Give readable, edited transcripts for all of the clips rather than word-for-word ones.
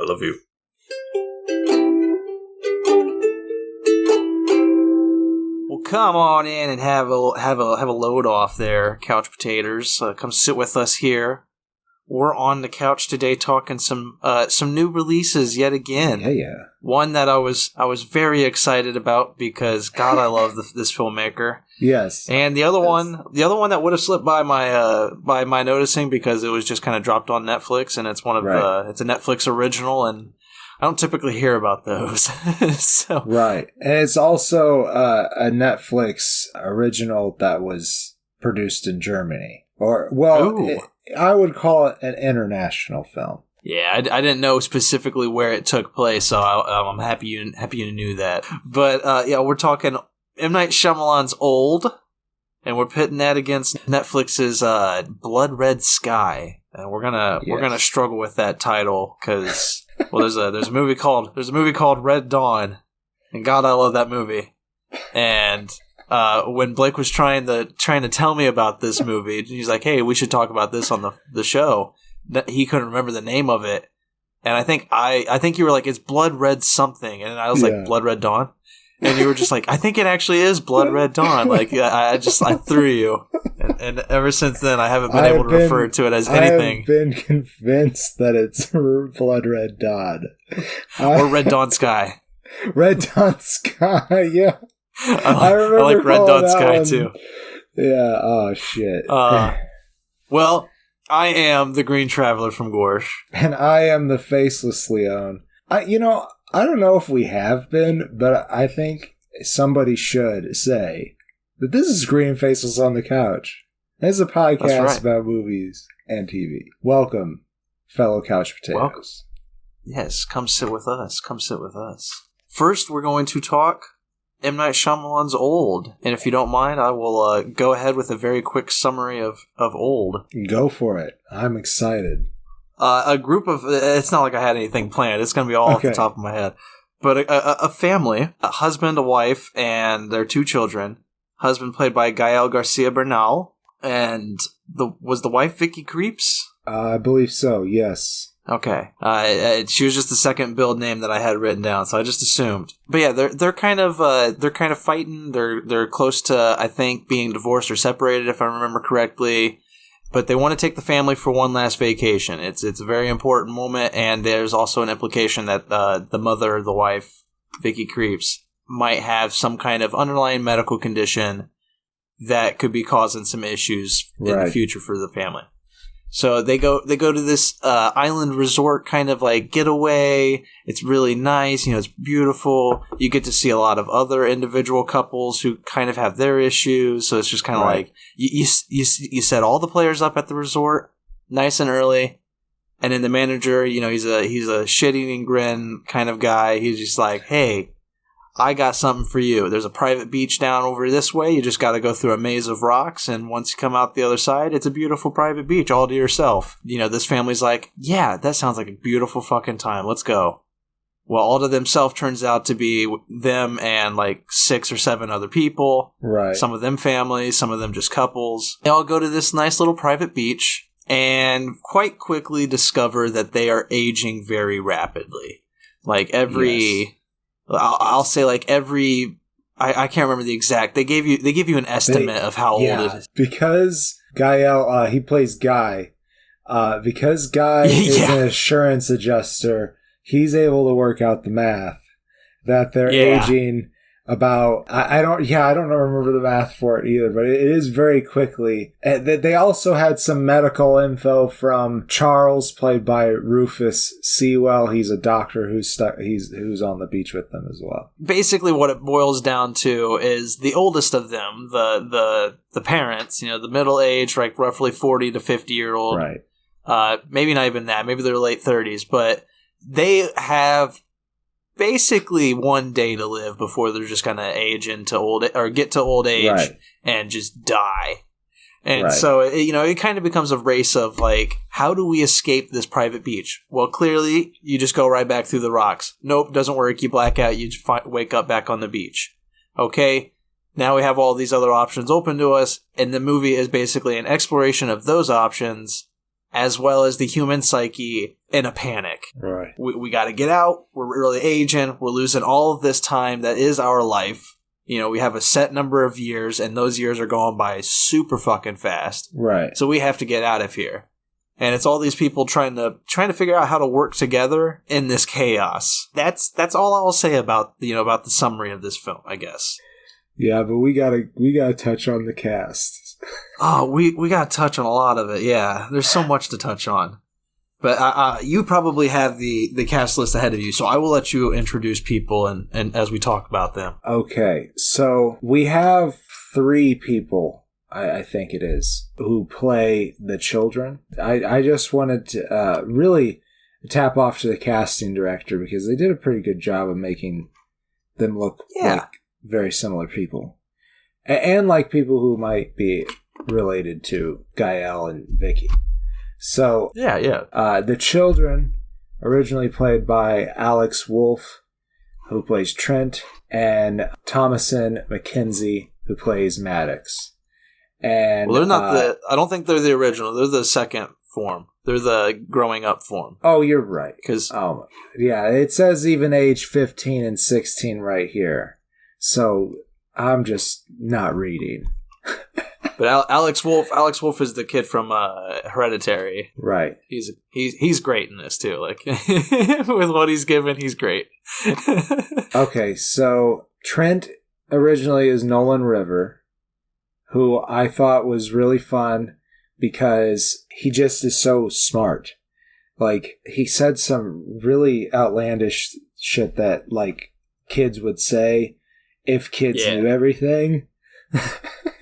I love you. Well, come on in and have a load off there, couch potatoes. Come sit with us here. We're on the couch today talking some new releases yet again. Yeah. One that I was very excited about because God, I love this filmmaker. Yes. And the other one that would have slipped by my noticing because it was just kind of dropped on Netflix, and it's it's a Netflix original, and I don't typically hear about those. So. Right. And it's also a Netflix original that was produced in Germany. I would call it an international film. Yeah, I didn't know specifically where it took place, so I'm happy you knew that. But we're talking M. Night Shyamalan's Old, and we're pitting that against Netflix's Blood Red Sky. And we're gonna struggle with that title because there's a movie called Red Dawn, and God, I love that movie. And when Blake was trying to tell me about this movie, he's like, "Hey, we should talk about this on the show." He couldn't remember the name of it, and I think you were like, "It's Blood Red something," and I was like, "Blood Red Dawn," and you were just like, "I think it actually is Blood Red Dawn." Like I threw you, and ever since then I haven't been able to refer to it as anything. I've been convinced that it's Blood Red Dawn or Red Dawn Sky. Red Dawn Sky, yeah. I like Red Dawn Sky one. Too. Yeah. Oh shit. Well, I am the Green Traveler from Gorsh, and I am the Faceless Leon. I don't know if we have been, but I think somebody should say that this is Green Faceless on the Couch. This is a podcast about movies and TV. Welcome, fellow couch potatoes. Welcome. Yes, come sit with us. Come sit with us. First, we're going to talk M. Night Shyamalan's Old. And if you don't mind, I will go ahead with a very quick summary of Old. Go for it. I'm excited. A group of... It's not like I had anything planned. It's going to be all off the top of my head. But a family, a husband, a wife, and their 2 children. Husband played by Gael Garcia Bernal. And was the wife Vicky Creeps? I believe so, yes. Okay. She was just the second build name that I had written down, so I just assumed. But yeah, they're kind of fighting. They're close to, I think, being divorced or separated, if I remember correctly. But they want to take the family for one last vacation. It's a very important moment, and there's also an implication that the mother, the wife, Vicky Creeps, might have some kind of underlying medical condition that could be causing some issues in the future for the family. So they go to this island resort kind of like getaway. It's really nice. It's beautiful. You get to see a lot of other individual couples who kind of have their issues. So it's just kind of like you set all the players up at the resort nice and early. And then the manager, he's a shit-eating grin kind of guy. He's just like, "Hey, I got something for you. There's a private beach down over this way. You just got to go through a maze of rocks, and once you come out the other side, it's a beautiful private beach all to yourself." This family's like, "Yeah, that sounds like a beautiful fucking time. Let's go." Well, all to themselves turns out to be them and like 6 or 7 other people. Right. Some of them families, some of them just couples. They all go to this nice little private beach and quite quickly discover that they are aging very rapidly. Like I'll say like every... I can't remember the exact... They give you an estimate of how old it is. Because Gael, he plays Guy. Because Guy is an assurance adjuster, he's able to work out the math that they're aging about... I don't remember the math for it either, but it is very quickly. They also had some medical info from Charles, played by Rufus Sewell. He's a doctor who's on the beach with them as well. Basically, what it boils down to is the oldest of them, the parents, the middle age, like roughly 40 to 50-year-old. Right. Maybe not even that. Maybe they're late 30s, but they have basically one day to live before they're just going to age into get to old age and just die. And so, it kind of becomes a race of like, how do we escape this private beach? Well, clearly you just go right back through the rocks. Nope, doesn't work. You black out. You wake up back on the beach. Okay. Now we have all these other options open to us. And the movie is basically an exploration of those options as well as the human psyche in a panic. Right. We got to get out. We're really aging. We're losing all of this time that is our life. You know, we have a set number of years, and those years are going by super fucking fast. Right. So we have to get out of here. And it's all these people trying to figure out how to work together in this chaos. That's all I'll say about the summary of this film, I guess. Yeah, but we gotta touch on the cast. Oh, we gotta touch on a lot of it. Yeah, there's so much to touch on. But you probably have the cast list ahead of you, so I will let you introduce people and as we talk about them. Okay, so we have 3 people, I think it is, who play the children. I just wanted to really tap off to the casting director because they did a pretty good job of making them look like very similar people. And like people who might be related to Gael and Vicky. So, the children, originally played by Alex Wolff, who plays Trent, and Thomasin McKenzie, who plays Maddox. And well, they're not I don't think they're the original. They're the second form. They're the growing up form. Oh, you're right. Oh, yeah, it says even age 15 and 16 right here. So I'm just not reading. But Alex Wolff is the kid from Hereditary. Right. He's great in this too. Like with what he's given, he's great. Okay, so Trent originally is Nolan River, who I thought was really fun because he just is so smart. Like, he said some really outlandish shit that, like, kids would say if kids knew everything.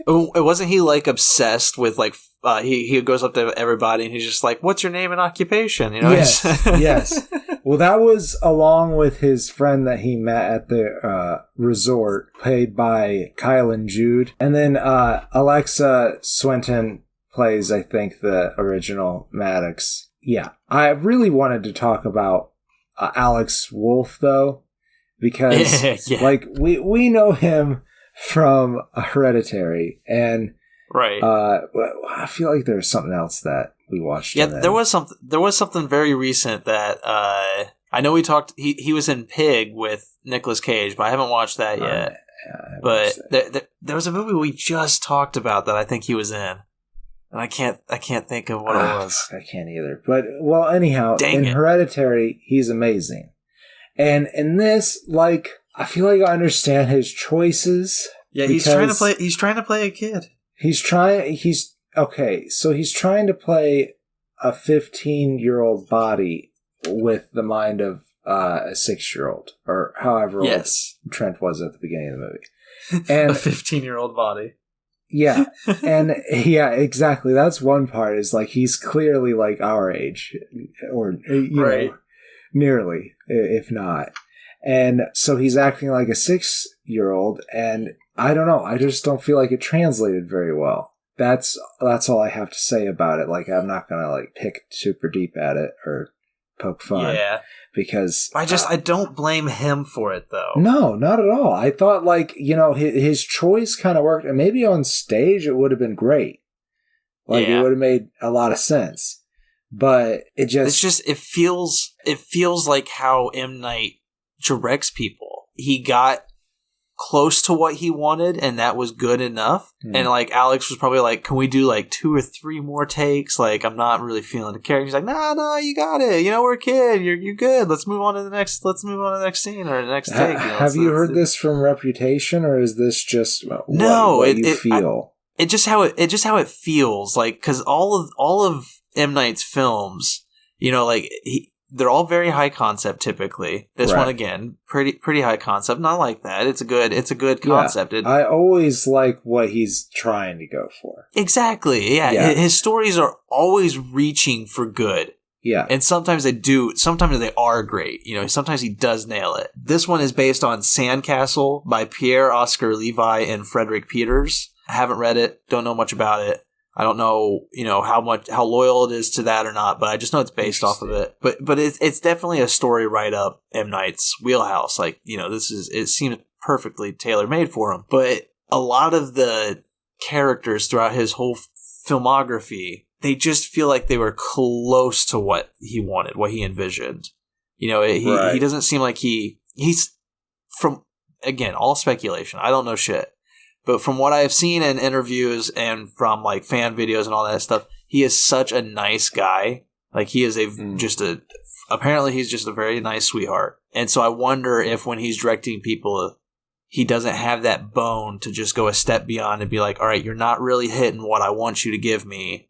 Wasn't he, like, obsessed with, like, he goes up to everybody and he's just like, what's your name and occupation? You know? Yes, yes. Well, that was along with his friend that he met at the resort, played by Kyle and Jude. And then Alexa Swinton plays, I think, the original Maddox. Yeah. I really wanted to talk about Alex Wolff, though, because, like, we know him from Hereditary, and right. I feel like there's something else that we watched. Yeah, there was something very recent that I know we talked. He was in Pig with Nicolas Cage, but I haven't watched that yet. But there was a movie we just talked about that I think he was in, and I can't think of what it was. I can't either. But well, anyhow, Hereditary, he's amazing, and in this, like, I feel like I understand his choices. Yeah, he's trying to play a kid. He's trying to play a 15-year-old body with the mind of a 6-year-old, or however old Trent was at the beginning of the movie. And a 15-year-old body. Yeah, and yeah, exactly. That's one part, is like he's clearly like our age, or you know, nearly, if not. And so he's acting like a 6-year-old, and I don't know. I just don't feel like it translated very well. That's all I have to say about it. Like, I'm not gonna like pick super deep at it or poke fun. Yeah. Because I don't blame him for it, though. No, not at all. I thought, like, you know, his choice kind of worked, and maybe on stage it would have been great. Like, it would have made a lot of sense. But it feels like how M. Night directs people. He got close to what he wanted, and that was good enough. And like Alex was probably like, can we do like 2 or 3 more takes? Like, I'm not really feeling the character. He's like, no, you got it. You know, we're a kid. You're good. Let's move on to the next scene or the next take. You know, have you heard this from Reputation, or is this just what you feel? It's just how it feels. Like, because all of M. Night's films, you know, like they're all very high concept typically. This one, again, pretty high concept. Not like that. It's a good concept. Yeah, I always like what he's trying to go for. Exactly. Yeah. His stories are always reaching for good. Yeah. And sometimes they do. Sometimes they are great. You know, sometimes he does nail it. This one is based on Sandcastle by Pierre Oscar Levi and Frederick Peters. I haven't read it. Don't know much about it. I don't know, you know, how loyal it is to that or not, but I just know it's based off of it. But it's definitely a story right up M. Night's wheelhouse. Like, you know, it seems perfectly tailor-made for him. But a lot of the characters throughout his whole filmography, they just feel like they were close to what he wanted, what he envisioned. You know, he doesn't seem like he's from, again, all speculation. I don't know shit. But from what I've seen in interviews and from like fan videos and all that stuff, he is such a nice guy. Like he is apparently he's just a very nice sweetheart. And so I wonder if when he's directing people, he doesn't have that bone to just go a step beyond and be like, all right, you're not really hitting what I want you to give me.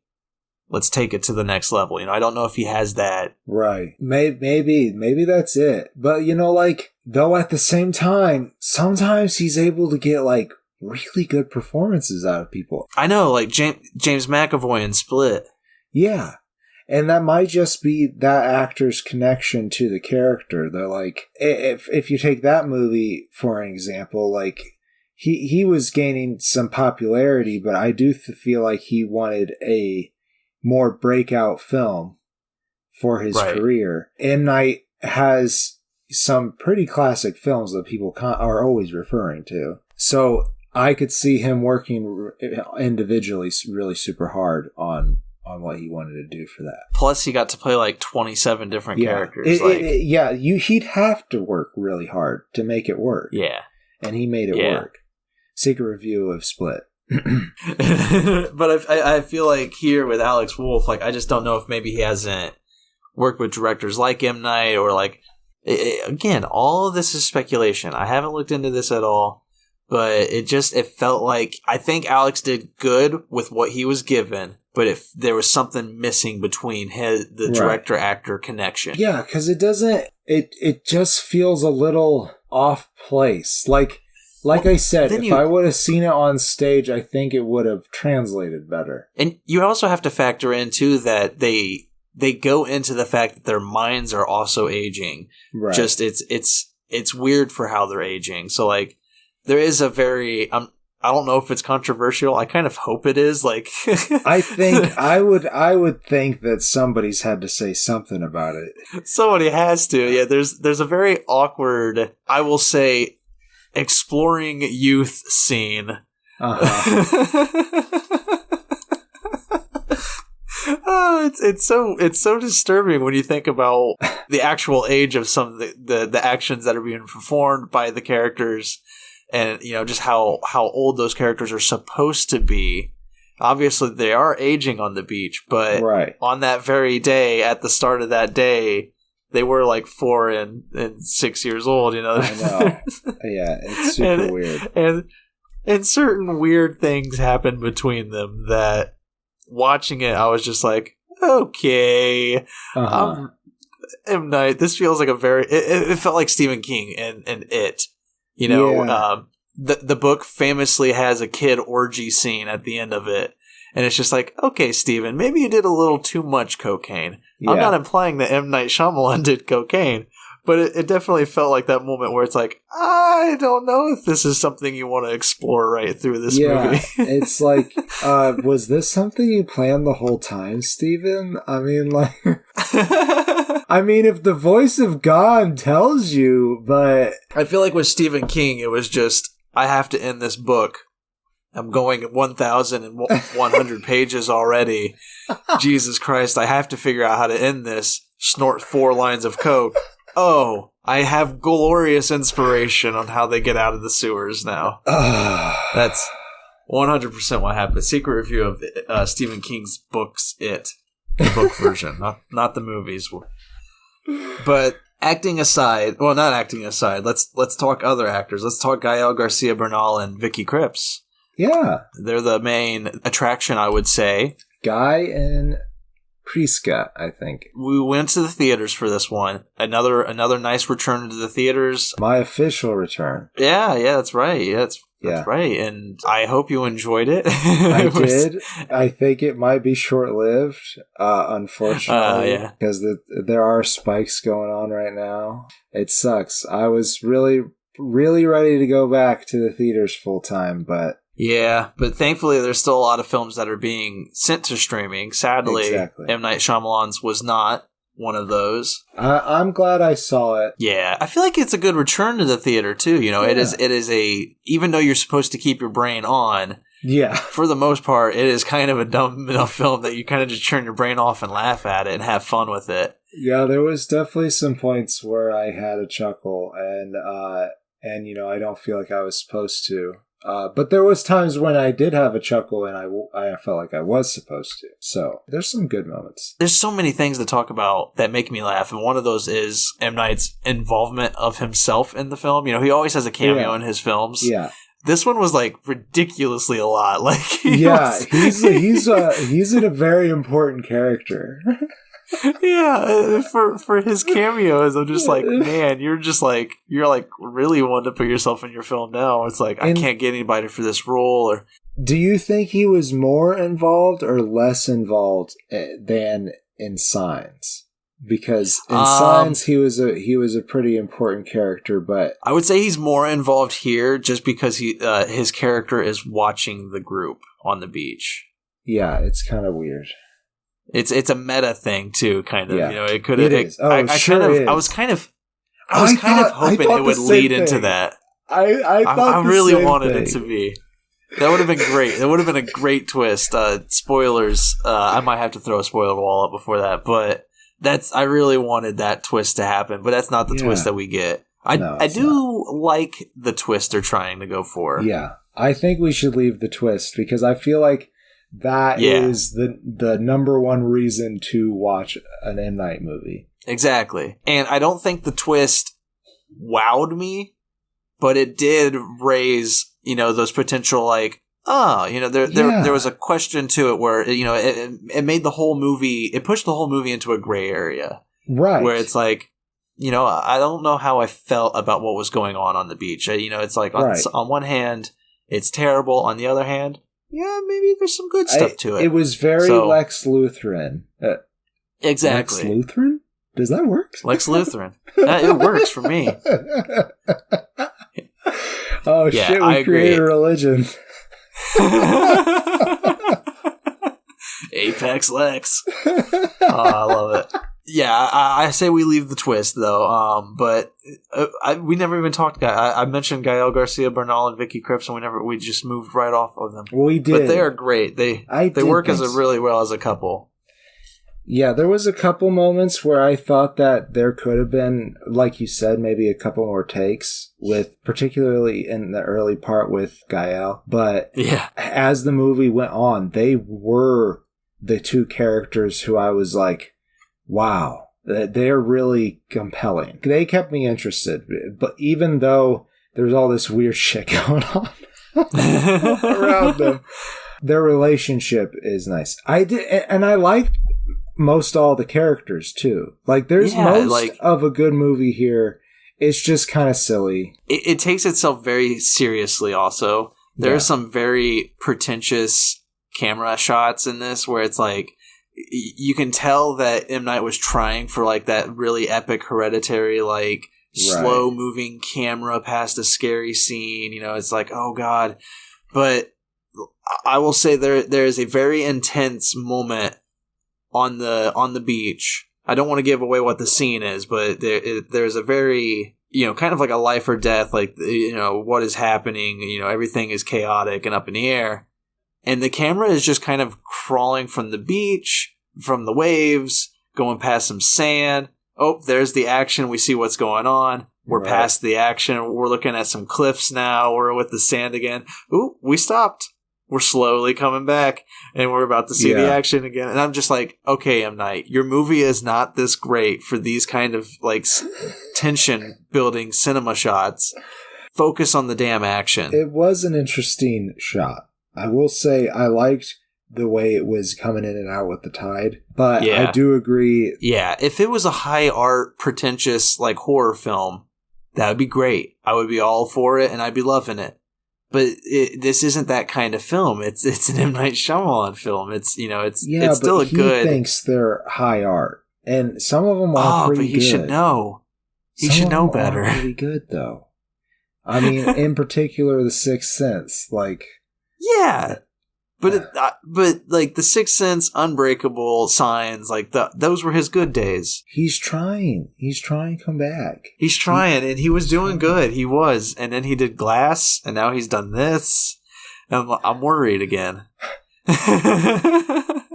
Let's take it to the next level. You know, I don't know if he has that. Right. Maybe that's it. But, you know, like, though at the same time, sometimes he's able to get, like, really good performances out of people. I know, like James McAvoy in Split. Yeah. And that might just be that actor's connection to the character. They're like, if you take that movie, for an example, like, he was gaining some popularity, but I do feel like he wanted a more breakout film for his career. M. Night has some pretty classic films that people are always referring to. So I could see him working individually really super hard on what he wanted to do for that. Plus, he got to play like 27 different characters. He'd have to work really hard to make it work. Yeah. And he made it work. Secret review of Split. But I feel like here with Alex Wolff, like I just don't know if maybe he hasn't worked with directors like M. Night or like again, all of this is speculation. I haven't looked into this at all, but it felt like I think Alex did good with what he was given, but if there was something missing between the director actor connection. Yeah, because it just feels a little off place. Like I said, if I would have seen it on stage, I think it would have translated better. And you also have to factor in, too, that they go into the fact that their minds are also aging. Right. Just, it's weird for how they're aging. So, like, there is a very... I don't know if it's controversial. I kind of hope it is. Like, I would think that somebody's had to say something about it. Somebody has to. Yeah, there's a very awkward, I will say, exploring youth scene. It's so disturbing when you think about the actual age of some of the actions that are being performed by the characters, and you know just how old those characters are supposed to be. Obviously, they are aging on the beach, but on that very day, at the start of that day, they were like 4 and 6 years old, you know. I know. Yeah, it's super weird. And certain weird things happened between them that watching it, I was just like, okay. M. Night, this feels like it felt like Stephen King and It. You know, the book famously has a kid orgy scene at the end of it. And it's just like, okay, Steven, maybe you did a little too much cocaine. Yeah. I'm not implying that M. Night Shyamalan did cocaine, but it definitely felt like that moment where it's like, I don't know if this is something you want to explore right through this movie. It's like, was this something you planned the whole time, Steven? I mean, like... if the voice of God tells you, but... I feel like with Stephen King, it was just, I have to end this book. I'm going 1,100 pages already. Jesus Christ, I have to figure out how to end this. Snort 4 lines of coke. Oh, I have glorious inspiration on how they get out of the sewers now. That's 100% what happened. Secret review of Stephen King's books, It. The book version, not the movies. But acting aside, well, not acting aside, let's talk other actors. Let's talk Gael Garcia Bernal and Vicky Krieps. Yeah. They're the main attraction, I would say. Guy and Priska, I think. We went to the theaters for this one. Another nice return to the theaters. My official return. Yeah, that's right. That's right. And I hope you enjoyed it. I did. I think it might be short-lived, unfortunately, because there are spikes going on right now. It sucks. I was really, really ready to go back to the theaters full-time, but... Yeah, but thankfully there's still a lot of films that are being sent to streaming. Sadly, M. Night Shyamalan's was not one of those. I'm glad I saw it. Yeah, I feel like it's a good return to the theater too. You know, it is a, even though you're supposed to keep your brain on, Yeah. For the most part, it is kind of a dumb enough film that you kind of just turn your brain off and laugh at it and have fun with it. Yeah, there was definitely some points where I had a chuckle, and I don't feel like I was supposed to. But there was times when I did have a chuckle, and I felt like I was supposed to. So there's some good moments. There's so many things to talk about that make me laugh, and one of those is M. Night's involvement of himself in the film. He always has a cameo in his films. Yeah. This one was like ridiculously a lot. Like he's a very important character. Yeah, for his cameos, I'm just like, man, you're really wanting to put yourself in your film now. It's like, I can't get anybody for this role. Or do you think he was more involved or less involved than in Signs? Because in Signs, he was a pretty important character, but I would say he's more involved here just because his character is watching the group on the beach. Yeah, it's kind of weird. It's a meta thing too, kind of. Yeah. It could have. I was kind of hoping it would lead into that. I really wanted it to be. That would have been great. That would have been a great twist. Spoilers. I might have to throw a spoiler wall up before that, but I really wanted that twist to happen. But that's not the twist that we get. I do like the twist they're trying to go for. Yeah, I think we should leave the twist because I feel like that is the number one reason to watch an M. Night movie. Exactly. And I don't think the twist wowed me, but it did raise, those potential there was a question to it where, it made the whole movie, it pushed the whole movie into a gray area. Right. Where it's like, I don't know how I felt about what was going on the beach. It's like on one hand, it's terrible. On the other hand, yeah, maybe there's some good stuff to it. It was very Lex Lutheran. Exactly. Lex Lutheran? Does that work? Lex Lutheran. It works for me. Oh, yeah, shit, we created a religion. Apex Lex. Oh, I love it. Yeah, I say we leave the twist, though. But we never even talked. I mentioned Gael Garcia Bernal and Vicky Krieps, and we just moved right off of them. We did, but they are great. They work really well as a couple. Yeah, there was a couple moments where I thought that there could have been, like you said, maybe a couple more takes, particularly in the early part with Gael. But as the movie went on, they were the two characters who I was like, wow, they're really compelling. They kept me interested, but even though there's all this weird shit going on around them, their relationship is nice. I liked most all the characters too. Like there's most of a good movie here. It's just kind of silly. It takes itself very seriously. Also, there's some very pretentious camera shots in this where it's like, you can tell that M. Night was trying for like that really epic Hereditary, like slow moving camera past a scary scene. It's like, oh god. But I will say there is a very intense moment on the beach. I don't want to give away what the scene is, but there's a very, kind of like a life or death, like, what is happening, everything is chaotic and up in the air. And the camera is just kind of crawling from the beach, from the waves, going past some sand. Oh, there's the action. We see what's going on. We're past the action. We're looking at some cliffs now. We're with the sand again. Ooh, we stopped. We're slowly coming back, and we're about to see the action again. And I'm just like, okay, M. Night, your movie is not this great for these kind of like tension-building cinema shots. Focus on the damn action. It was an interesting shot. I will say I liked the way it was coming in and out with the tide, but I do agree. Yeah, if it was a high art, pretentious like horror film, that would be great. I would be all for it, and I'd be loving it. But this isn't that kind of film. It's an M. Night Shyamalan film. It's it's still a good. He thinks they're high art, and some of them are pretty good. But he should know. He should know better. Pretty good though. I mean, in particular, The Sixth Sense, like. Yeah, but like The Sixth Sense, Unbreakable, Signs, like those were his good days. He's trying. He's trying to come back. He's trying, and he was doing good. He was, and then he did Glass, and now he's done this. I'm worried again.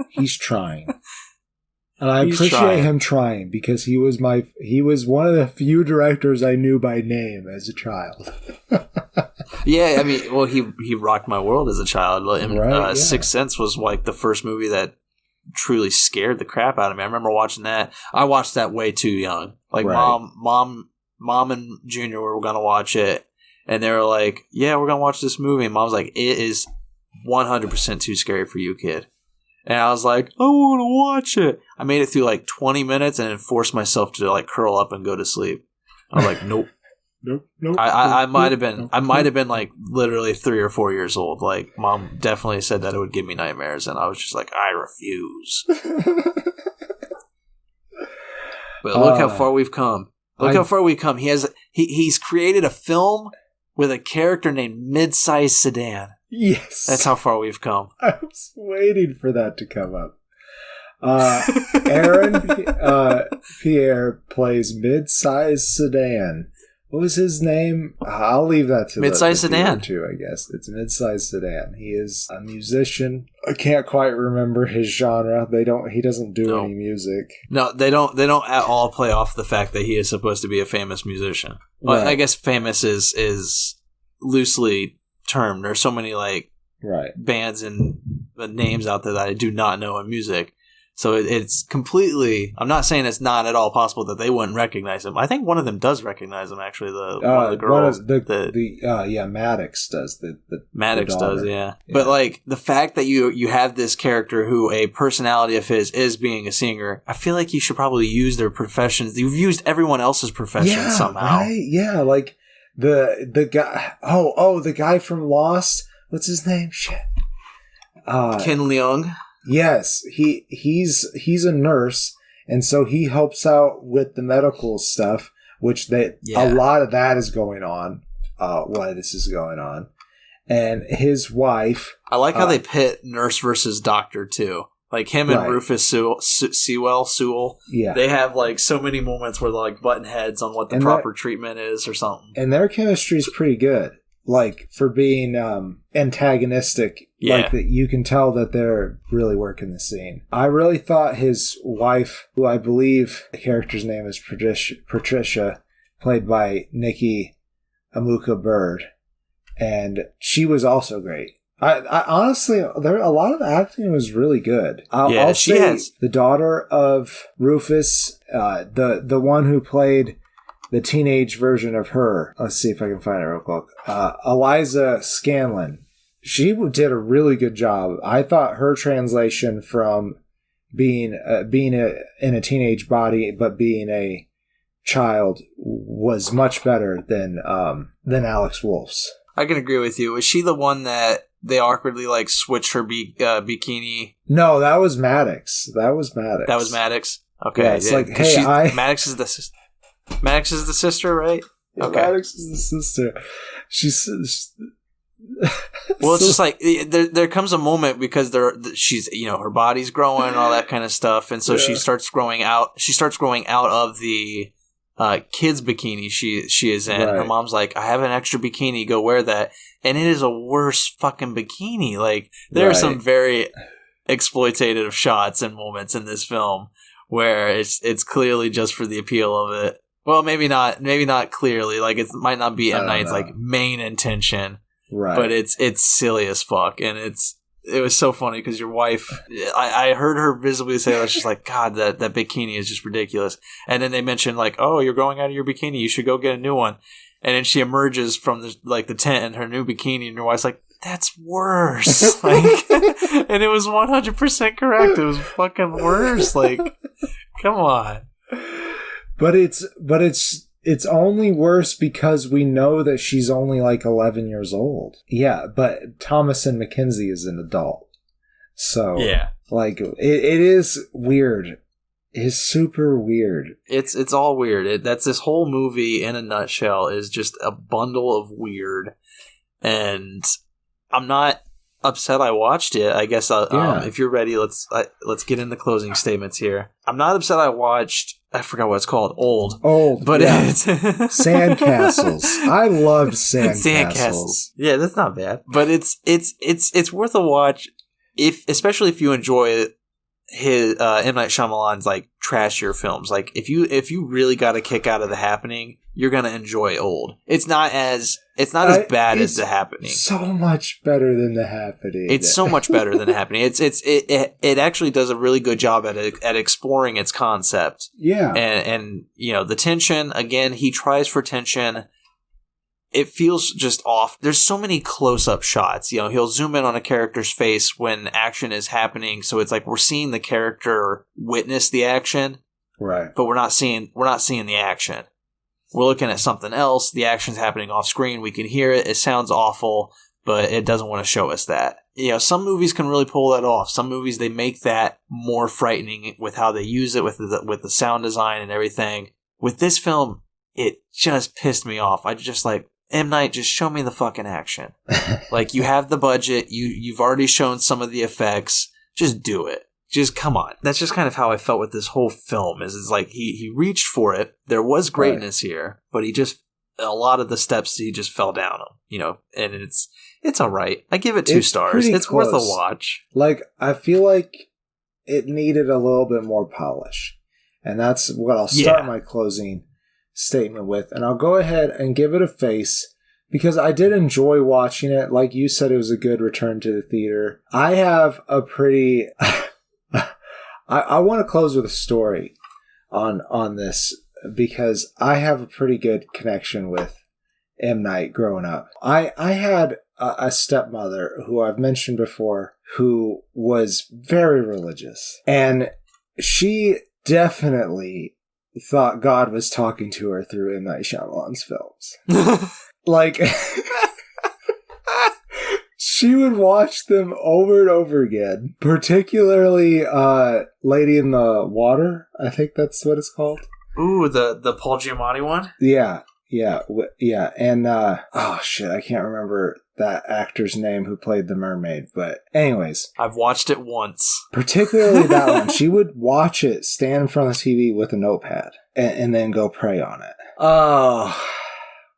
He's trying. And I appreciate him trying because he was one of the few directors I knew by name as a child. Yeah, I mean, well, he rocked my world as a child. And, Sixth Sense was like the first movie that truly scared the crap out of me. I remember watching that. I watched that way too young. Like mom and Junior were gonna watch it, and they were like, "Yeah, we're gonna watch this movie." And Mom was like, "It is 100% too scary for you, kid." And I was like, "I want to watch it." I made it through like 20 minutes and then forced myself to like curl up and go to sleep. I was like, "Nope." Nope. I might have been like literally 3 or 4 years old. Like Mom definitely said that it would give me nightmares, and I was just like, I refuse. But look how far we've come. How far we've come. He's created a film with a character named Mid-Size Sedan. Yes, that's how far we've come. I was waiting for that to come up. Aaron Pierre plays Mid-Size Sedan. What was his name? I'll leave that to Mid-Size Sedan too. I guess it's Mid-Size Sedan. He is a musician. I can't quite remember his genre. He doesn't do any music. No, they don't at all play off the fact that he is supposed to be a famous musician. Well, right. I guess famous is loosely termed. There's so many like bands and names out there that I do not know in music. So it's completely. I'm not saying it's not at all possible that they wouldn't recognize him. I think one of them does recognize him. Actually, one of the girls. Maddox does. Maddox does, yeah. But like the fact that you have this character who a personality of his is being a singer, I feel like you should probably use their professions. You've used everyone else's profession somehow. Right? Yeah, like the guy. Oh, the guy from Lost. What's his name? Shit. Ken Leung. Yes, he's a nurse, and so he helps out with the medical stuff, which a lot of that is going on. Why this is going on, and his wife. I like how they pit nurse versus doctor too. Like him and Rufus Sewell. Yeah, they have like so many moments where they're like button heads on what the proper treatment is or something. And their chemistry is pretty good. Like for being antagonistic, like that you can tell that they're really working the scene. I really thought his wife, who I believe the character's name is Patricia, played by Nikki Amuka Bird, and she was also great. I honestly, a lot of acting was really good. I'll say the daughter of Rufus, the one who played the teenage version of her. Let's see if I can find it real quick. Eliza Scanlon. She did a really good job. I thought her translation from being in a teenage body but being a child was much better than Alex Wolff's. I can agree with you. Was she the one that they awkwardly like switched her bikini? No, that was Maddox. That was Maddox. Okay, yeah, it's like, hey, Maddox is the sister. Maddox is the sister, right? Yeah, okay. Maddox is the sister. She's well, it's just like there comes a moment because she's her body's growing and all that kind of stuff, and so she starts growing out. She starts growing out of the kid's bikini she is in. Right. Her mom's like, "I have an extra bikini. Go wear that." And it is a worse fucking bikini. Like there are some very exploitative shots and moments in this film where it's clearly just for the appeal of it. Well, maybe not clearly. Like it might not be M. Night's like main intention, right? But it's silly as fuck, and it was so funny because your wife. I heard her visibly say, "I was just like, God, that bikini is just ridiculous." And then they mentioned like, "Oh, you're growing out of your bikini. You should go get a new one." And then she emerges from the tent in her new bikini, and your wife's like, "That's worse." Like, and it was 100% correct. It was fucking worse. Like, come on. But it's only worse because we know that she's only like 11 years old. Yeah, but Thomasin McKenzie is an adult. So like it is weird. It's super weird. It's all weird. That's this whole movie in a nutshell is just a bundle of weird. And I'm not upset I watched it. I guess if you're ready, let's get into closing statements here. I'm not upset I watched. I forgot what it's called. Old, but it's Sandcastles. I loved Sandcastles. Yeah, that's not bad. But it's worth a watch especially if you enjoy his M. Night Shyamalan's like trashier films. Like if you really got a kick out of The Happening, you're gonna enjoy Old. It's not as bad as The Happening. So much better than The Happening. It's so much better than The Happening. It actually does a really good job at exploring its concept. Yeah, and the tension. Again, he tries for tension. It feels just off. There's so many close-up shots. He'll zoom in on a character's face when action is happening, so it's like we're seeing the character witness the action, right? But we're not seeing the action. We're looking at something else. The action's happening off screen. We can hear it. It sounds awful, but it doesn't want to show us that. Some movies can really pull that off. Some movies, they make that more frightening with how they use it, with the sound design and everything. With this film, it just pissed me off. I just like, M. Night, just show me the fucking action. Like, you have the budget. You've already shown some of the effects. Just do it. Just come on. That's just kind of how I felt with this whole film. Is like he reached for it. There was greatness here, but a lot of the steps he just fell down on. And it's all right. I give it 2 stars. It's worth a watch. Like, I feel like it needed a little bit more polish, and that's what I'll start my closing statement with. And I'll go ahead and give it a face because I did enjoy watching it. Like you said, it was a good return to the theater. I have a pretty I want to close with a story on this because I have a pretty good connection with M. Night growing up. I had a stepmother who I've mentioned before who was very religious, and she definitely thought God was talking to her through M. Night Shyamalan's films. Like, she would watch them over and over again, particularly Lady in the Water. I think that's what it's called. Ooh, the Paul Giamatti one? Yeah. And, oh shit, I can't remember that actor's name who played the mermaid. But anyways. I've watched it once. Particularly that one. She would watch it, stand in front of the TV with a notepad, and then go pray on it. Oh,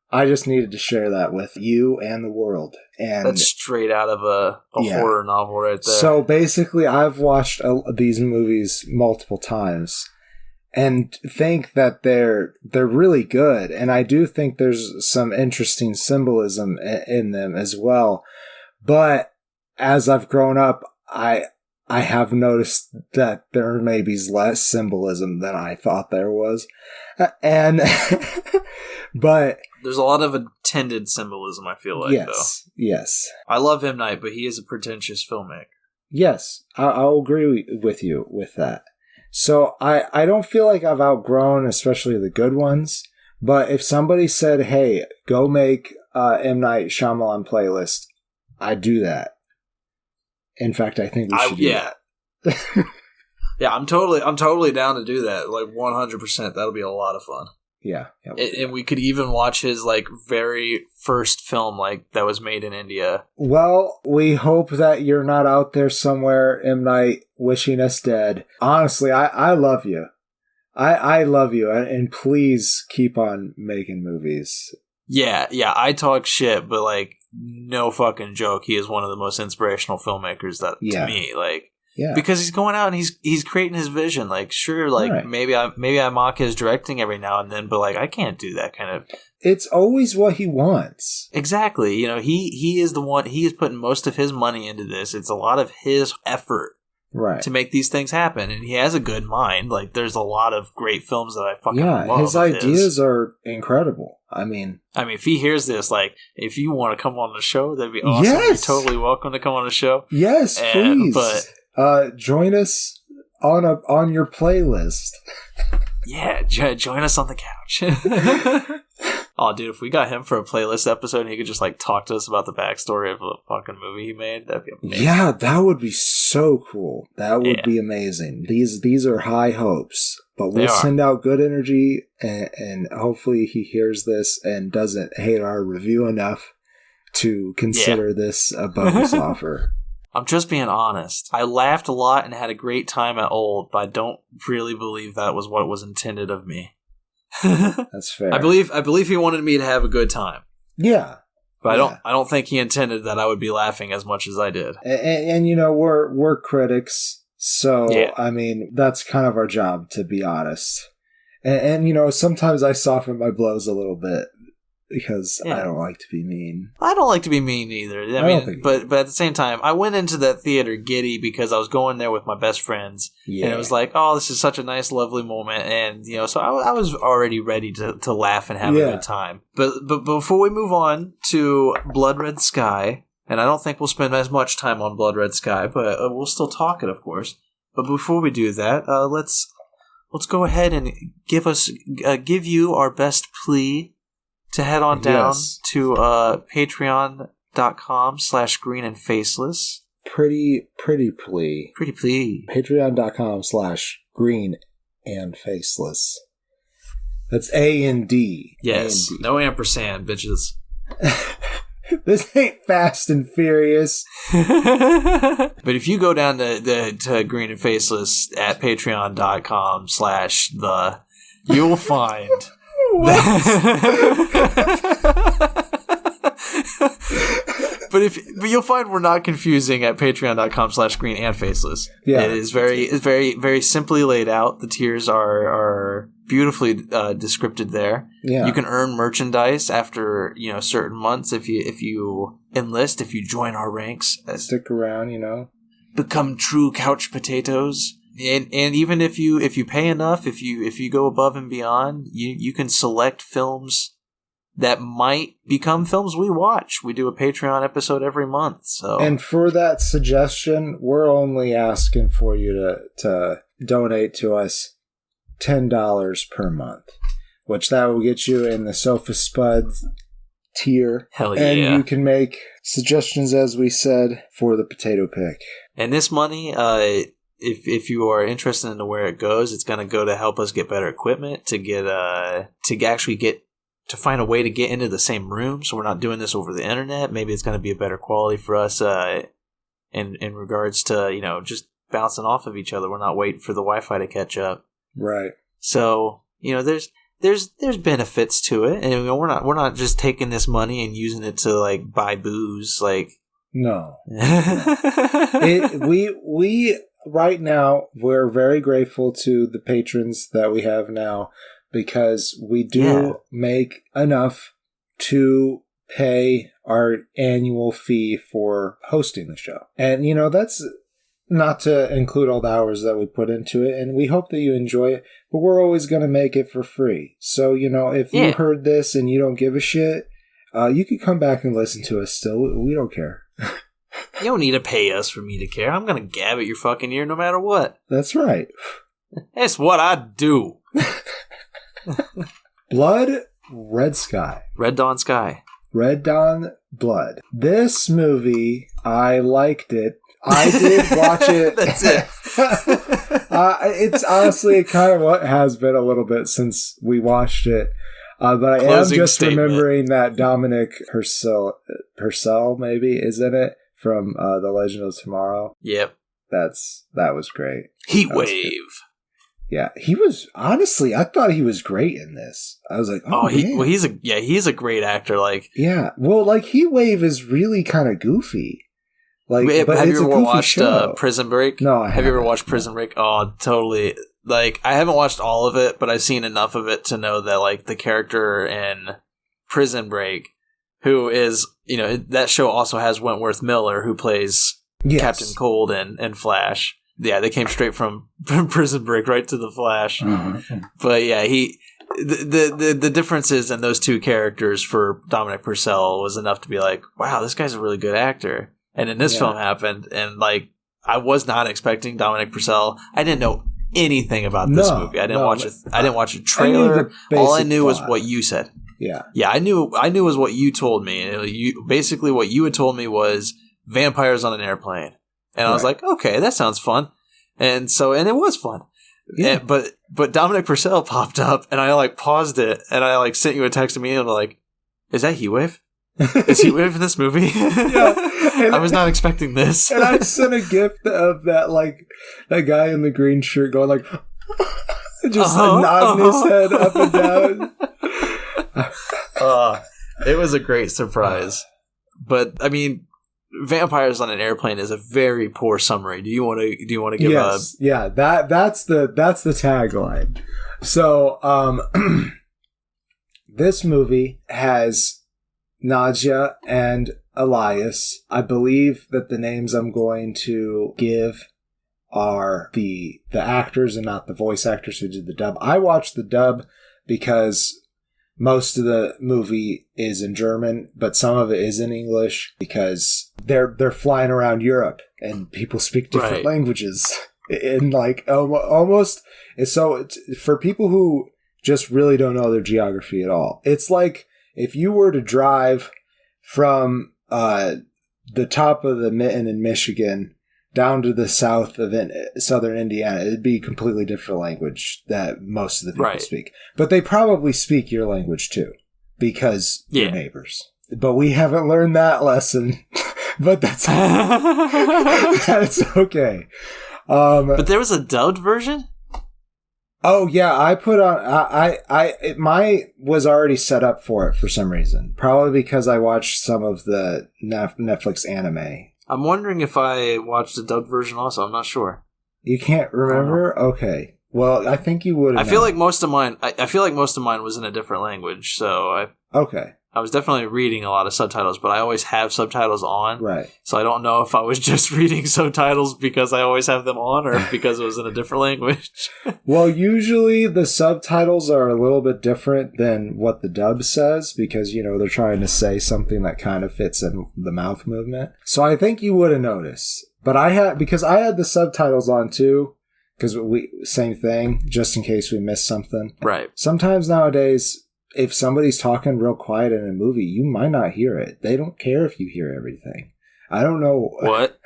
I just needed to share that with you and the world. And that's straight out of a horror novel right there. So basically, I've watched these movies multiple times and think that they're really good. And I do think there's some interesting symbolism in them as well. But as I've grown up, I have noticed that there may be less symbolism than I thought there was. And but there's a lot of intended symbolism, I feel like, Yes. I love M. Night, but he is a pretentious filmmaker. Yes, I'll agree with you with that. So I don't feel like I've outgrown, especially the good ones. But if somebody said, hey, go make M. Night Shyamalan playlist, I'd do that. In fact, I think we should do that. Yeah, I'm totally down to do that. Like 100%. That'll be a lot of fun. Yeah. And we could even watch his like very first film like that was made in India. Well, we hope that you're not out there somewhere, M. Night, wishing us dead. Honestly, I love you. I love you, and please keep on making movies. Yeah, I talk shit, but like no fucking joke. He is one of the most inspirational filmmakers to me. Like, because he's going out and he's creating his vision. Like, sure, like maybe I mock his directing every now and then, but like I can't do that kind of. It's always what he wants. Exactly. He is the one. He is putting most of his money into this. It's a lot of his effort. Right. To make these things happen. And he has a good mind. Like, there's a lot of great films that I fucking love. Yeah, his ideas are incredible. I mean, if he hears this, like, if you want to come on the show, that'd be awesome. Yes! You're totally welcome to come on the show. Yes, please. But join us on your playlist. Yeah, join us on the couch. Oh, dude, if we got him for a playlist episode and he could just, like, talk to us about the backstory of the fucking movie he made, that'd be amazing. Yeah, that would be so cool. That would be amazing. These are high hopes, but we'll send out good energy, and hopefully he hears this and doesn't hate our review enough to consider this a bonus offer. I'm just being honest. I laughed a lot and had a great time at Old, but I don't really believe that was what was intended of me. That's fair. I believe he wanted me to have a good time. Yeah. But I don't think he intended that I would be laughing as much as I did. And we're critics, so I mean, that's kind of our job, to be honest. And sometimes I soften my blows a little bit because I don't like to be mean. I don't like to be mean either. I mean, but at the same time, I went into that theater giddy because I was going there with my best friends, and it was like, oh, this is such a nice, lovely moment, and so I was already ready to laugh and have a good time. But before we move on to Blood Red Sky, and I don't think we'll spend as much time on Blood Red Sky, but we'll still talk it, of course. But before we do that, let's go ahead and give you our best plea to head on down to patreon.com/greenandfaceless. Pretty plea. Pretty plea. Patreon.com/greenandfaceless. That's A&D. Yes. A&D. No ampersand, bitches. This ain't Fast and Furious. But if you go down to Green and Faceless at patreon.com/the, you'll find... but you'll find we're not confusing at patreon.com/green and faceless. Yeah, it is very, very simply laid out. The tiers are beautifully descripted there. Yeah, you can earn merchandise after certain months if you enlist, if you join our ranks. Stick around, become true couch potatoes. And even if you pay enough, if you go above and beyond, you can select films that might become films we watch. We do a Patreon episode every month. So, and for that suggestion, we're only asking for you to donate to us $10 per month, which that will get you in the Sofa Spuds tier. Hell yeah! And you can make suggestions, as we said, for the potato pick. And this money, if you are interested in where it goes, it's going to go to help us get better equipment, to find a way to get into the same room, so we're not doing this over the internet. Maybe it's going to be a better quality for us in regards to just bouncing off of each other. We're not waiting for the Wi-Fi to catch up. Right. So there's benefits to it, and we're not just taking this money and using it to buy booze. No. We right now, we're very grateful to the patrons that we have now, because we do make enough to pay our annual fee for hosting the show. And, that's not to include all the hours that we put into it, and we hope that you enjoy it, but we're always going to make it for free. So, if you heard this and you don't give a shit, you can come back and listen to us still. We don't care. You don't need to pay us for me to care. I'm going to gab at your fucking ear no matter what. That's right. That's what I do. Blood Red Sky. Red Dawn Sky. Red Dawn Blood. This movie, I liked it. I did watch it. That's it. It's honestly kind of what has been a little bit since we watched it. But I am just remembering that Dominic Purcell maybe is in it from The Legend of Tomorrow. Yep. That was great. Heat Wave. Yeah, he was, honestly, I thought he was great in this. I was like, he's a great actor. Yeah, well, Heat Wave is really kind of goofy. But have you ever watched Prison Break? No, I haven't. Have you ever watched Prison Break? Oh, totally. I haven't watched all of it, but I've seen enough of it to know that, the character in Prison Break, who is, that show also has Wentworth Miller, who plays Captain Cold and Flash. Yeah, they came straight from Prison Break right to the Flash. Mm-hmm. But yeah, the differences in those two characters for Dominic Purcell was enough to be like, wow, this guy's a really good actor. And then this film happened, and I was not expecting Dominic Purcell. I didn't know anything about this movie. I didn't watch a trailer. All I knew was what you said. Yeah. Yeah, I knew was what you told me. Basically what you had told me was vampires on an airplane. And I was like, okay, that sounds fun. And it was fun. Yeah. But Dominic Purcell popped up, and I paused it, and I sent you a text immediately, is that Heat Wave? Is he in this movie? Yeah. And, I was not expecting this. And I sent a gif of that, like, that guy in the green shirt going like, just nodding his head up and down. It was a great surprise. But I mean, vampires on an airplane is a very poor summary. Do you want to give Yeah, that's the tagline. So, this movie has Nadia and Elias. I believe that the names I'm going to give are the actors and not the voice actors who did the dub. I watched the dub because most of the movie is in German, but some of it is in English because they're flying around Europe and people speak different languages. And like almost, so it's, for people who just really don't know their geography at all, it's like if you were to drive from the top of the Mitten in Michigan down to the south of southern Indiana, it'd be a completely different language that most of the people speak. But they probably speak your language too, because you're neighbors. But we haven't learned that lesson. But that's that's okay. But there was a dubbed version? Oh yeah, I put on my was already set up for it for some reason. Probably because I watched some of the Netflix anime. I'm wondering if I watched the dubbed version also. I'm not sure. You can't remember? Okay. Well, I think you would have. I feel like most of mine was in a different language, so I was definitely reading a lot of subtitles, but I always have subtitles on. Right. So I don't know if I was just reading subtitles because I always have them on or because it was in a different language. Well, usually the subtitles are a little bit different than what the dub says because, you know, they're trying to say something that kind of fits in the mouth movement. So I think you would have noticed. But I had the subtitles on too, because same thing, just in case we missed something. Right. Sometimes nowadays, if somebody's talking real quiet in a movie, you might not hear it. They don't care if you hear everything. I don't know. What?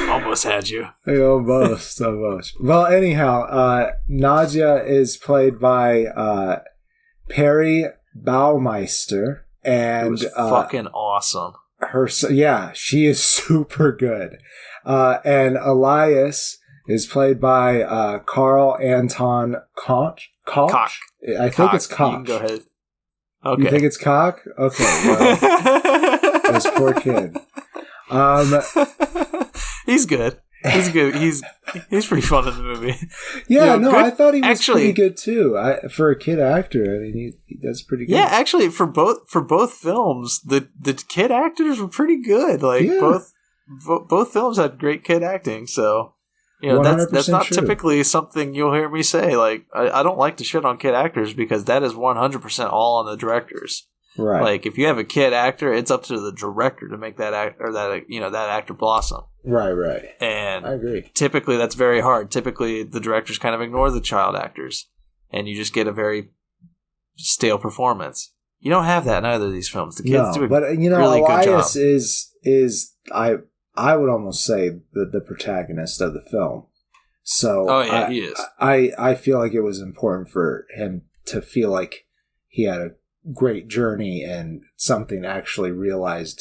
Almost had you. Almost. Well, anyhow, Nadia is played by Perry Baumeister. And it was fucking awesome. She is super good. And Elias is played by Carl Anton Koch. I think it's Koch. You can go ahead. Okay. You think it's Koch? Okay. Well, this poor kid. He's good. He's good. He's pretty fun in the movie. Yeah, I thought he was pretty good too. For a kid actor, I mean, he does pretty good. Yeah, actually, for both films, the kid actors were pretty good. Like both films had great kid acting. So. You know, that's not true. Typically something you'll hear me say. Like, I don't like to shit on kid actors because that is 100% all on the directors. Right. Like, if you have a kid actor, it's up to the director to make that actor blossom. Right. And I agree. Typically, that's very hard. Typically, the directors kind of ignore the child actors, and you just get a very stale performance. You don't have that in either of these films. The kids do a really good job. Elias is I would almost say the protagonist of the film. So he is. I feel like it was important for him to feel like he had a great journey and something actually realized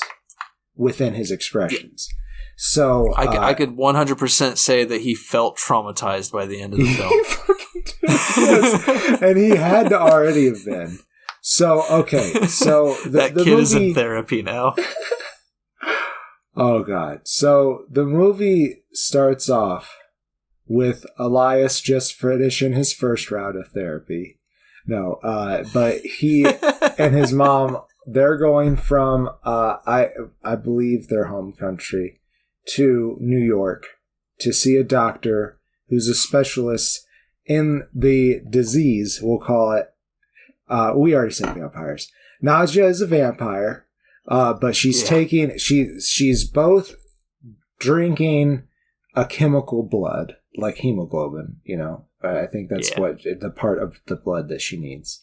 within his expressions. So I could 100% say that he felt traumatized by the end of the film. He fucking did, yes. And he had to already have been. So okay, so that kid is in therapy now. Oh, God. So the movie starts off with Elias just finishing his first round of therapy. No, but he and his mom, they're going from, I believe their home country, to New York to see a doctor who's a specialist in the disease, we'll call it. We already said vampires. Nadia is a vampire. But she's she's both drinking a chemical blood, like hemoglobin, you know. I think that's what the part of the blood that she needs.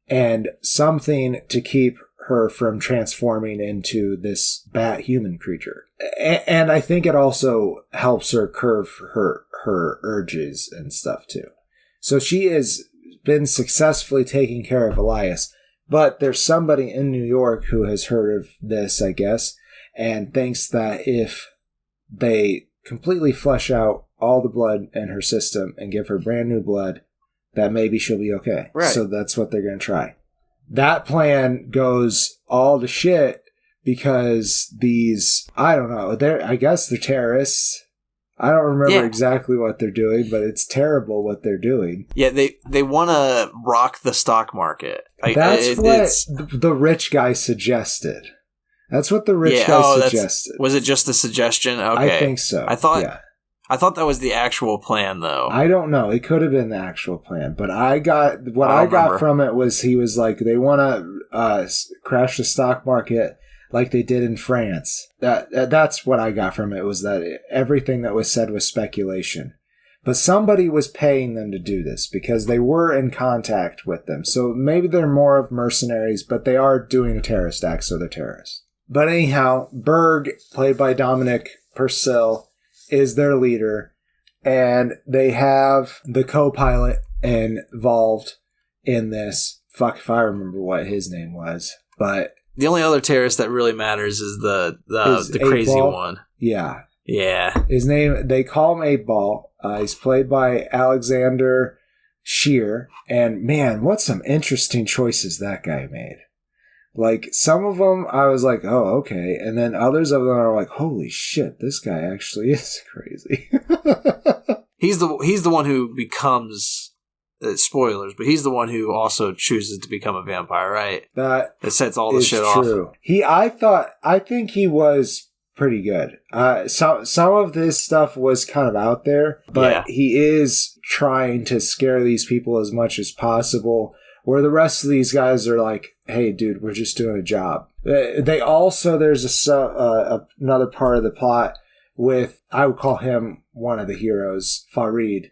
And something to keep her from transforming into this bat human creature. And I think it also helps her curb her urges and stuff too. So she is been successfully taking care of Elias. But there's somebody in New York who has heard of this, I guess, and thinks that if they completely flush out all the blood in her system and give her brand new blood, that maybe she'll be okay. Right. So that's what they're going to try. That plan goes all to shit because these, I don't know, I guess they're terrorists. I don't remember exactly what they're doing, but it's terrible what they're doing. Yeah, they want to rock the stock market. That's what the rich guy suggested. That's what the rich guy suggested. Was it just a suggestion? Okay. I think so. I thought that was the actual plan, though. I don't know. It could have been the actual plan, but I got from it was he was like, they want to crash the stock market like they did in France. That's what I got from it, was that everything that was said was speculation. But somebody was paying them to do this because they were in contact with them. So maybe they're more of mercenaries, but they are doing a terrorist act, so they're terrorists. But anyhow, Berg, played by Dominic Purcell, is their leader, and they have the co-pilot involved in this. Fuck if I remember what his name was, but the only other terrorist that really matters is the crazy one. Yeah. Yeah. His name, they call him 8-Ball. He's played by Alexander Shear. And man, what some interesting choices that guy made. Like, some of them, I was like, oh, okay. And then others of them are like, holy shit, this guy actually is crazy. He's the one who becomes... spoilers, but he's the one who also chooses to become a vampire, right? That sets all the shit true. Off. I think he was pretty good. Some of this stuff was kind of out there, but he is trying to scare these people as much as possible, where the rest of these guys are like, hey, dude, we're just doing a job. They also, there's another part of the plot with, I would call him one of the heroes, Farid,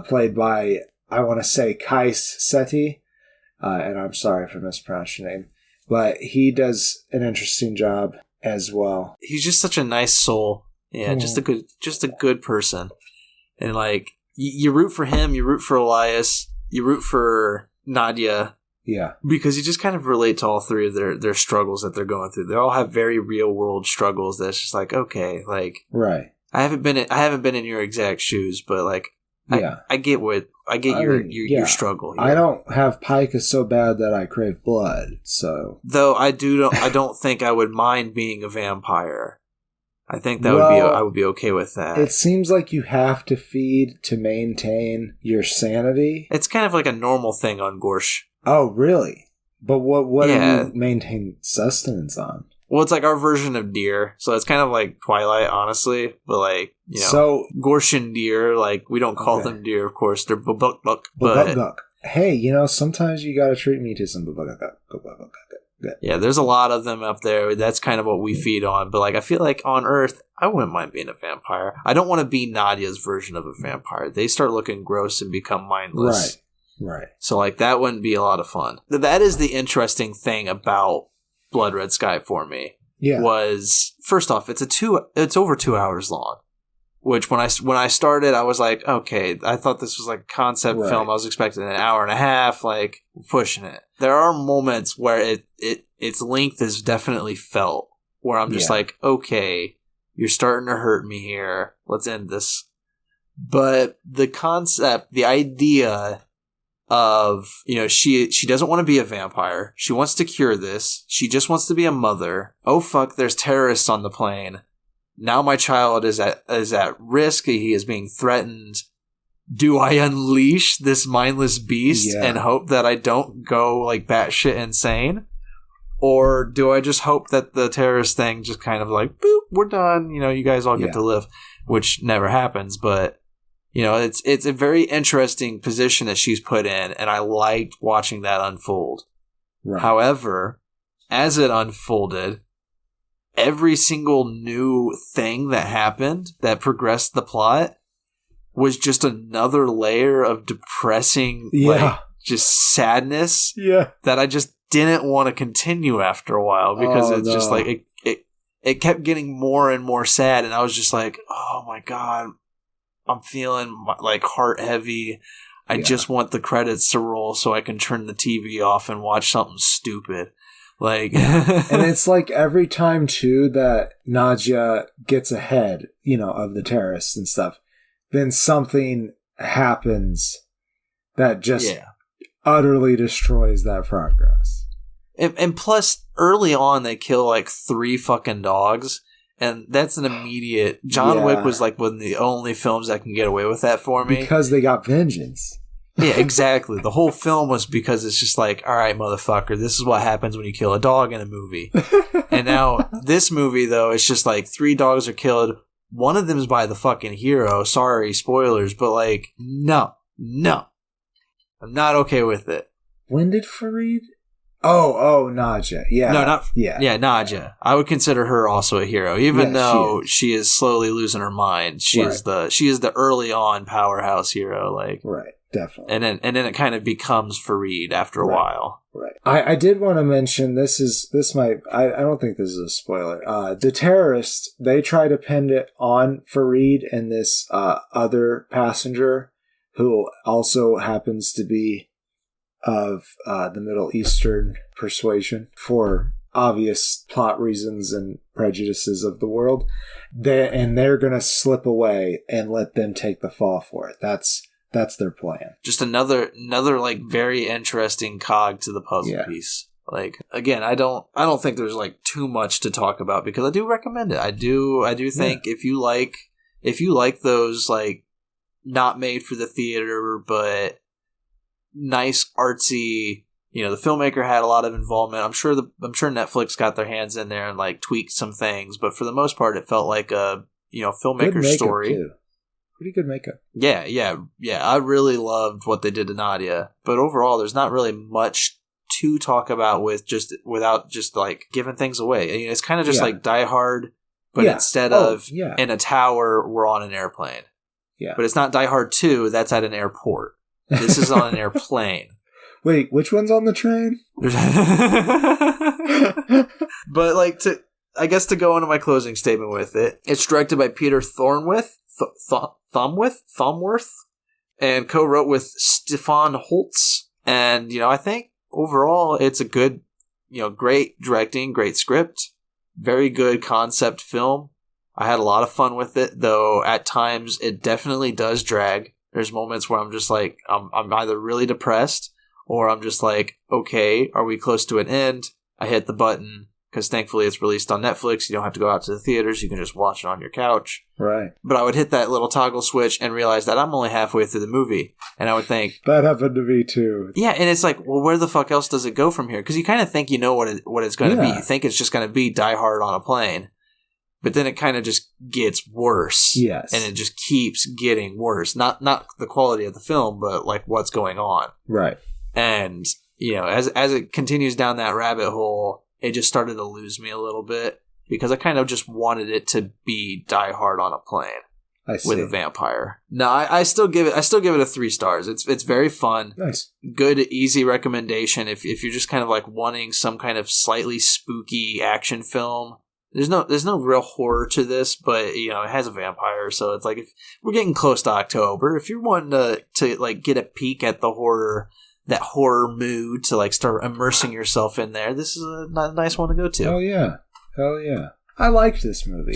played by, I want to say, Kais Seti, and I'm sorry for mispronouncing your name, but he does an interesting job as well. He's just such a nice soul. Yeah, just a good person. And like, you root for him, you root for Elias, you root for Nadia. Yeah. Because you just kind of relate to all three of their struggles that they're going through. They all have very real world struggles that's just like, okay, like, right. I haven't been in your exact shoes, but like, I get your struggle here. I don't have pica so bad that I crave blood, so. Though I don't think I would mind being a vampire. I think I would be okay with that. It seems like you have to feed to maintain your sanity. It's kind of like a normal thing on Gorsh. Oh, really? But what do you maintain sustenance on? Well, it's like our version of deer, so it's kind of like Twilight, honestly. But like, you know, so Gorshin deer, like we don't call them deer, of course. They're bubuk. But hey, you know, sometimes you gotta treat me to some bubuk. Yeah, there's a lot of them up there. That's kind of what we feed on. But like, I feel like on Earth, I wouldn't mind being a vampire. I don't want to be Nadia's version of a vampire. They start looking gross and become mindless. Right. So like, that wouldn't be a lot of fun. That is the interesting thing about Blood Red Sky for me. Yeah. Was, first off, it's over 2 hours long. Which when I started, I was like, okay, I thought this was like a concept film. I was expecting an hour and a half, like pushing it. There are moments where its length is definitely felt, where I'm just like, okay, you're starting to hurt me here. Let's end this. But the concept, the idea of, you know, she doesn't want to be a vampire. She wants to cure this. She just wants to be a mother. Oh fuck, there's terrorists on the plane. Now my child is at risk. He is being threatened. Do I unleash this mindless beast and hope that I don't go like batshit insane? Or do I just hope that the terrorist thing just kind of like, boop, we're done. You know, you guys all get to live, which never happens. But, you know, it's a very interesting position that she's put in, and I liked watching that unfold. Right. However, as it unfolded, every single new thing that happened that progressed the plot was just another layer of depressing, like, just sadness that I just didn't want to continue after a while, because just like, it kept getting more and more sad, and I was just like, oh my God, I'm feeling like heart heavy. I just want the credits to roll so I can turn the TV off and watch something stupid. Like, and it's like every time too that Nadia gets ahead, of the terrorists and stuff, then something happens that just utterly destroys that progress. And plus, early on, they kill like 3 fucking dogs, and that's an immediate. John Wick was like one of the only films that can get away with that for me because they got vengeance. Yeah, exactly. The whole film was because it's just like, all right, motherfucker, this is what happens when you kill a dog in a movie. And now this movie, though, it's just like 3 dogs are killed. One of them's by the fucking hero. Sorry, spoilers, but like, no. I'm not okay with it. When did Farid? Oh, Nadia. Yeah. No, not yeah, Nadia. I would consider her also a hero, even though she is slowly losing her mind. She is the early on powerhouse hero, like right. Definitely. And then it kind of becomes Farid after a while. Right. I did want to mention I don't think this is a spoiler. The terrorists, they try to pin it on Farid and this other passenger who also happens to be of the Middle Eastern persuasion for obvious plot reasons and prejudices of the world. They're going to slip away and let them take the fall for it. That's their plan. Just another like very interesting cog to the puzzle piece. Like, again, I don't think there's like too much to talk about because I do recommend it. I do think if you like those like not made for the theater but nice artsy, the filmmaker had a lot of involvement. I'm sure Netflix got their hands in there and like tweaked some things, but for the most part it felt like a filmmaker's story. Too. Pretty good makeup. Yeah. I really loved what they did to Nadia. But overall, there's not really much to talk about without just like giving things away. It's kind of just like Die Hard, but instead of in a tower, we're on an airplane. Yeah. But it's not Die Hard 2, that's at an airport. This is on an airplane. Wait, which one's on the train? But like to go into my closing statement with it, it's directed by Peter Thornworth, and co-wrote with Stefan Holtz. And, I think overall it's a good, great directing, great script, very good concept film. I had a lot of fun with it, though at times it definitely does drag. There's moments where I'm just like, I'm either really depressed or I'm just like, okay, are we close to an end? I hit the button. Because thankfully it's released on Netflix. You don't have to go out to the theaters. You can just watch it on your couch. Right. But I would hit that little toggle switch and realize that I'm only halfway through the movie. And I would think... That happened to me too. Yeah, and it's like, well, where the fuck else does it go from here? Because you kind of think you know what it's going to be. You think it's just going to be Die Hard on a plane. But then it kind of just gets worse. Yes. And it just keeps getting worse. Not the quality of the film, but like what's going on. Right. And, as it continues down that rabbit hole... It just started to lose me a little bit because I kind of just wanted it to be Die Hard on a plane with a vampire. No, I still give it a 3 stars. It's very fun. Nice. Good, easy recommendation if you're just kind of like wanting some kind of slightly spooky action film. There's no real horror to this, but it has a vampire, so it's like if we're getting close to October, if you're wanting to like get a peek at the horror. That horror mood to like start immersing yourself in there. This is a nice one to go to. Hell yeah. I liked this movie.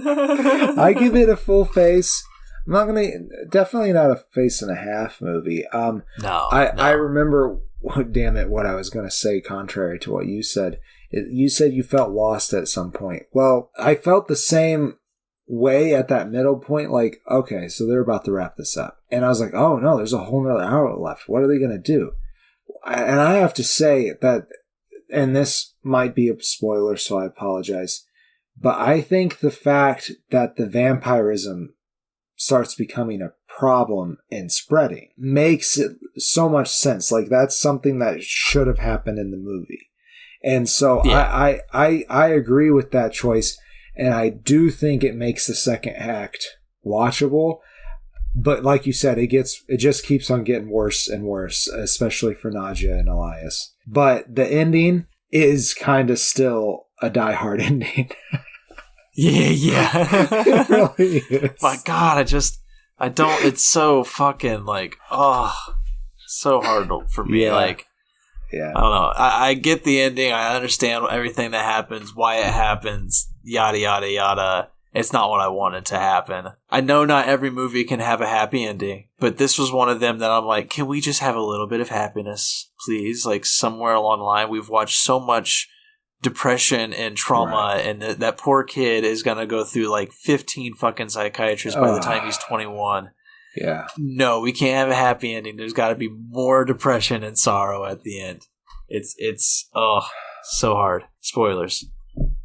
I give it a full face. Definitely not a face and a half movie. No. I remember, damn it, what I was going to say contrary to what you said. You said you felt lost at some point. Well, I felt the same way at that middle point, like, okay, so they're about to wrap this up. And I was like, oh no, there's a whole nother hour left. What are they going to do? And I have to say that, and this might be a spoiler, so I apologize, but I think the fact that the vampirism starts becoming a problem and spreading makes it so much sense. Like, that's something that should have happened in the movie. And so I agree with that choice. And I do think it makes the second act watchable. But like you said, it just keeps on getting worse and worse, especially for Nadia and Elias. But the ending is kind of still a Die Hard ending. Yeah. It really is. My God, I don't. It's so fucking like, so hard for me. Yeah. Like, yeah, I don't know. I get the ending. I understand everything that happens, why it happens, yada yada yada. It's not what I wanted to happen. I know not every movie can have a happy ending, but this was one of them that I'm like, can we just have a little bit of happiness, please? Like somewhere along the line, we've watched so much depression and trauma, and that poor kid is gonna go through like 15 fucking psychiatrists by the time he's 21. Yeah. No, we can't have a happy ending. There's got to be more depression and sorrow at the end. It's so hard. Spoilers.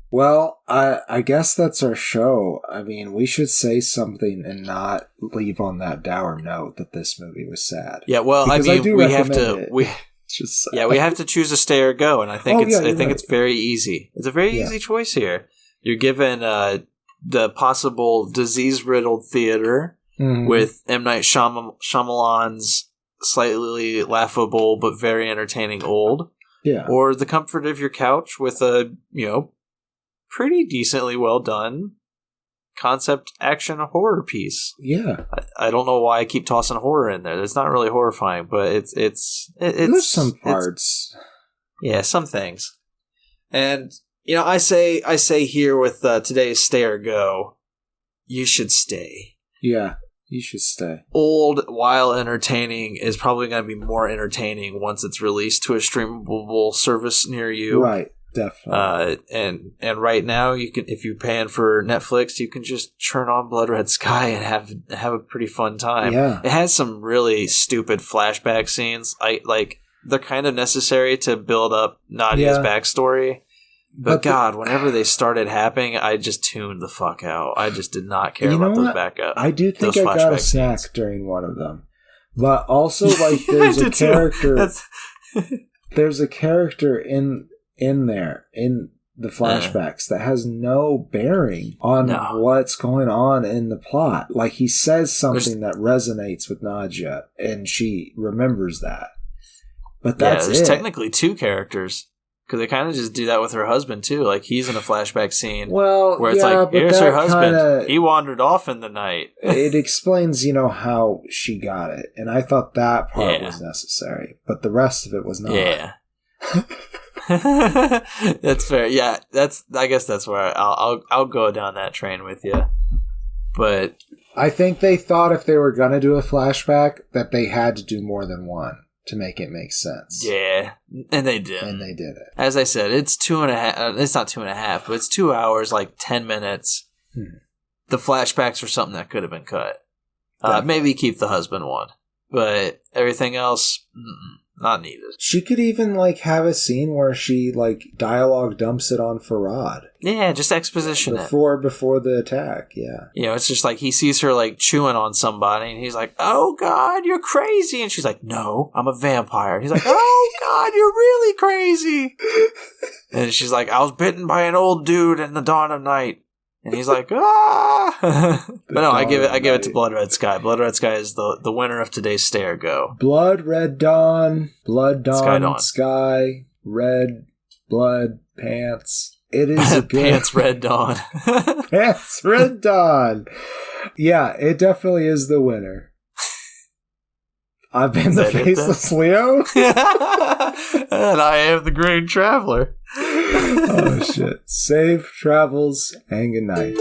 Well, I guess that's our show. I mean, we should say something and not leave on that dour note that this movie was sad. Yeah, well, because I mean, we have to it. we have to choose a stay or go, and I think right. it's very easy. It's a very easy choice here. You're given the possible disease-riddled theater with M. Night Shyamalan's slightly laughable but very entertaining Old. Yeah. Or the comfort of your couch with a, pretty decently well done concept action horror piece. Yeah. I don't know why I keep tossing horror in there. It's not really horrifying, but it's there's some parts. Yeah, some things. And I say here with today's stay or go, you should stay. Yeah, you should stay. Old, while entertaining, is probably going to be more entertaining once it's released to a streamable service near you. Right. Definitely. And right now, you can, if you're paying for Netflix, you can just turn on Blood Red Sky and have a pretty fun time. Yeah. It has some really stupid flashback scenes. They're kind of necessary to build up Nadia's backstory. But God, whenever they started happening, I just tuned the fuck out. I just did not care about those backup. I do think I got a snack during one of them. But also, there's a character. There's a character in there in the flashbacks that has no bearing on what's going on in the plot. Like, he says something that resonates with Nadia, and she remembers that. But that's there's technically two characters, because they kind of just do that with her husband too. Like, he's in a flashback scene where it's like, here's her husband. He wandered off in the night. It explains, how she got it, and I thought that part was necessary, but the rest of it was not. Yeah. That's fair. Yeah, I guess that's where I'll go down that train with you. But I think they thought if they were gonna do a flashback that they had to do more than one to make it make sense. Yeah, and they did. And they did it. As I said, it's 2.5. It's not 2.5, but it's 2 hours, like 10 minutes. The flashbacks are something that could have been cut. Maybe keep the husband one, but everything else. Not needed. She could even, have a scene where she, dialogue dumps it on Farad. Yeah, just exposition before the attack, yeah. It's just like he sees her, chewing on somebody, and he's like, oh, God, you're crazy. And she's like, no, I'm a vampire. He's like, oh, God, you're really crazy. And she's like, I was bitten by an old dude in the dawn of night. And he's like, ah! But no, I give it to Blood Red Sky. Blood Red Sky is the winner of today's stay or go. Blood Red Dawn, Blood Dawn, Sky, Red, Blood, Pants. It is a good... Pants Red Dawn. Pants Red Dawn. Yeah, it definitely is the winner. I've been the Faceless Leo. And I am the Green Traveler. Oh, shit. Safe travels and good night.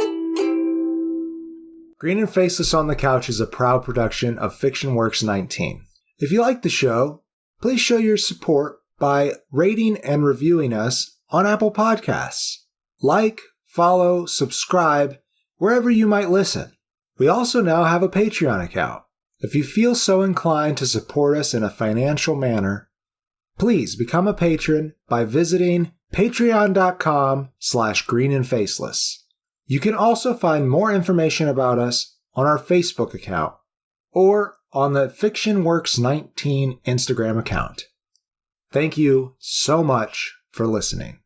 Green and Faceless on the Couch is a proud production of Fiction Works 19. If you like the show, please show your support by rating and reviewing us on Apple Podcasts. Like, follow, subscribe, wherever you might listen. We also now have a Patreon account. If you feel so inclined to support us in a financial manner, please become a patron by visiting patreon.com/greenandfaceless. You can also find more information about us on our Facebook account or on the Fiction Works 19 Instagram account. Thank you so much for listening.